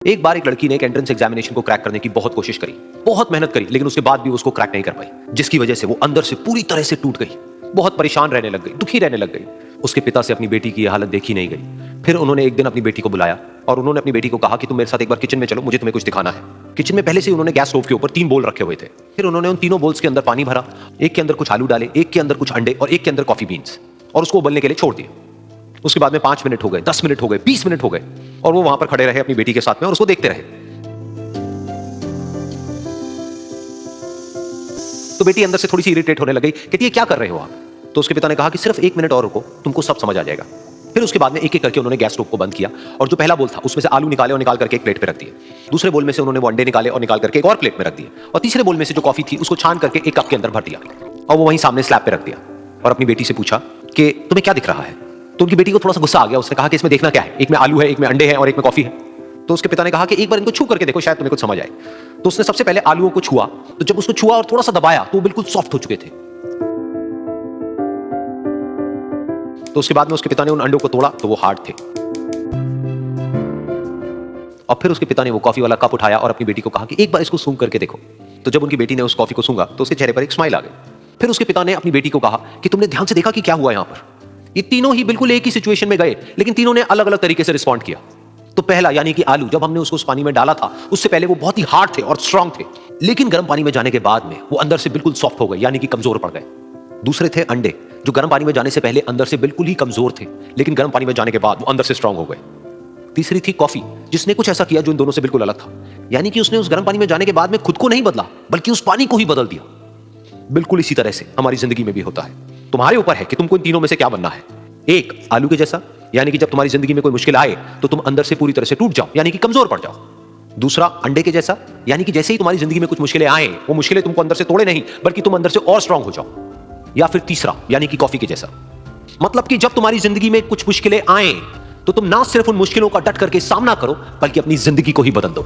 एक बार एक लड़की ने एक एंट्रेंस एग्जामिनेशन को क्रैक करने की बहुत कोशिश करी, बहुत मेहनत करी, लेकिन उसके बाद भी उसको क्रैक नहीं कर पाई, जिसकी वजह से वो अंदर से पूरी तरह से टूट गई, बहुत परेशान रहने लग गई, दुखी रहने लग गई। उसके पिता से अपनी बेटी की यह हालत देखी नहीं गई। फिर उन्होंने एक दिन अपनी बेटी को बुलाया और उन्होंने अपनी बेटी को कहा कि तुम मेरे साथ एक बार किचन में चलो, मुझे तुम्हें कुछ दिखाना है। किचन में पहले से उन्होंने गैस स्टोव के ऊपर 3 बोल रखे हुए थे। फिर उन्होंने उन तीनों बोल्स के अंदर पानी भरा, एक के अंदर कुछ आलू डाले, एक के अंदर कुछ अंडे और एक के अंदर कॉफी बीन्स, और उसको उबलने के लिए छोड़ दिया। उसके बाद में 5 मिनट हो गए, 10 मिनट हो गए, 20 मिनट हो गए, और वो वहां पर खड़े रहे अपनी बेटी के साथ में और उसको देखते रहे। तो बेटी अंदर से थोड़ी सी इरिटेट होने लगी, कहती है क्या कर रहे हो आप? तो उसके पिता ने कहा कि सिर्फ 1 मिनट और रुको, तुमको सब समझ आ जाएगा। फिर उसके बाद में एक एक करके उन्होंने गैस स्टोव को बंद किया और जो पहला बोल था उसमें से आलू निकाले और निकाल करके एक प्लेट पे रख दिए। दूसरे बोल में से उन्होंने वो अंडे निकाले और निकाल करके एक और प्लेट में रख दिए, और तीसरे बोल में से जो कॉफी थी उसको छान करके एक कप के अंदर भर दिया और वो वहीं सामने स्लैब पे रख दिया और अपनी बेटी से पूछा कि तुम्हें क्या दिख रहा है? तो उनकी बेटी को थोड़ा सा गुस्सा आ गया। उसने कहा कि इसमें देखना क्या है, एक में आलू है, एक में अंडे हैं और एक में कॉफी है। तो उसके पिता ने कहा कि एक बार इनको छू करके देखो, शायद तुम्हें कुछ समझ आए। तो उसने सबसे पहले आलूओं को छुआ, तो जब उसको छुआ और थोड़ा सा दबाया तो वो बिल्कुल सॉफ्ट हो चुके थे। तो उसके बाद में उसके पिता ने उन अंडों को तोड़ा तो वो हार्ड थे, और फिर उसके पिता ने वो कॉफी वाला कप उठाया और अपनी बेटी को कहा कि एक बार इसको सूंघ करके देखो। तो जब उनकी बेटी ने उस कॉफी को सूंघा तो उसके चेहरे पर एक स्माइल आ गई। फिर उसके पिता ने अपनी बेटी को कहा कि तुमने ध्यान से देखा कि क्या हुआ यहां पर? ये तीनों ही बिल्कुल एक ही सिचुएशन में गए, लेकिन तीनों ने अलग अलग तरीके से रिस्पॉन्ड किया। तो पहला यानी कि आलू, जब हमने उसको उस पानी में डाला था उससे पहले वो बहुत ही हार्ड थे और स्ट्रांग थे, लेकिन गर्म पानी में जाने के बाद में वो अंदर से बिल्कुल सॉफ्ट हो गए, यानी कि कमजोर पड़ गए। दूसरे थे अंडे, जो गर्म पानी में जाने से पहले अंदर से बिल्कुल ही कमजोर थे, लेकिन गर्म पानी में जाने के बाद वो अंदर से स्ट्रांग हो गए। तीसरी थी कॉफी, जिसने कुछ ऐसा किया जो इन दोनों से बिल्कुल अलग था, यानी कि उसने उस गर्म पानी में जाने के बाद में खुद को नहीं बदला, बल्कि उस पानी को ही बदल दिया। बिल्कुल इसी तरह से हमारी जिंदगी में भी होता है। तुम्हारे ऊपर है कि तुमको इन तीनों में से क्या बनना है। एक, आलू के जैसा, यानी कि जब तुम्हारी जिंदगी में कोई मुश्किल आए तो तुम अंदर से पूरी तरह से टूट जाओ, यानी कि कमजोर पड़ जाओ। दूसरा, अंडे के जैसा, यानी कि जैसे ही तुम्हारी जिंदगी में कुछ मुश्किलें आए, वो मुश्किलें तुमको अंदर से तोड़े नहीं, बल्कि तुम अंदर से और स्ट्रांग हो जाओ। या फिर तीसरा, यानी कि कॉफी के जैसा, मतलब कि जब तुम्हारी जिंदगी में कुछ मुश्किलें आए तो तुम ना सिर्फ उन मुश्किलों का डट करके सामना करो, बल्कि अपनी जिंदगी को ही बदल दो।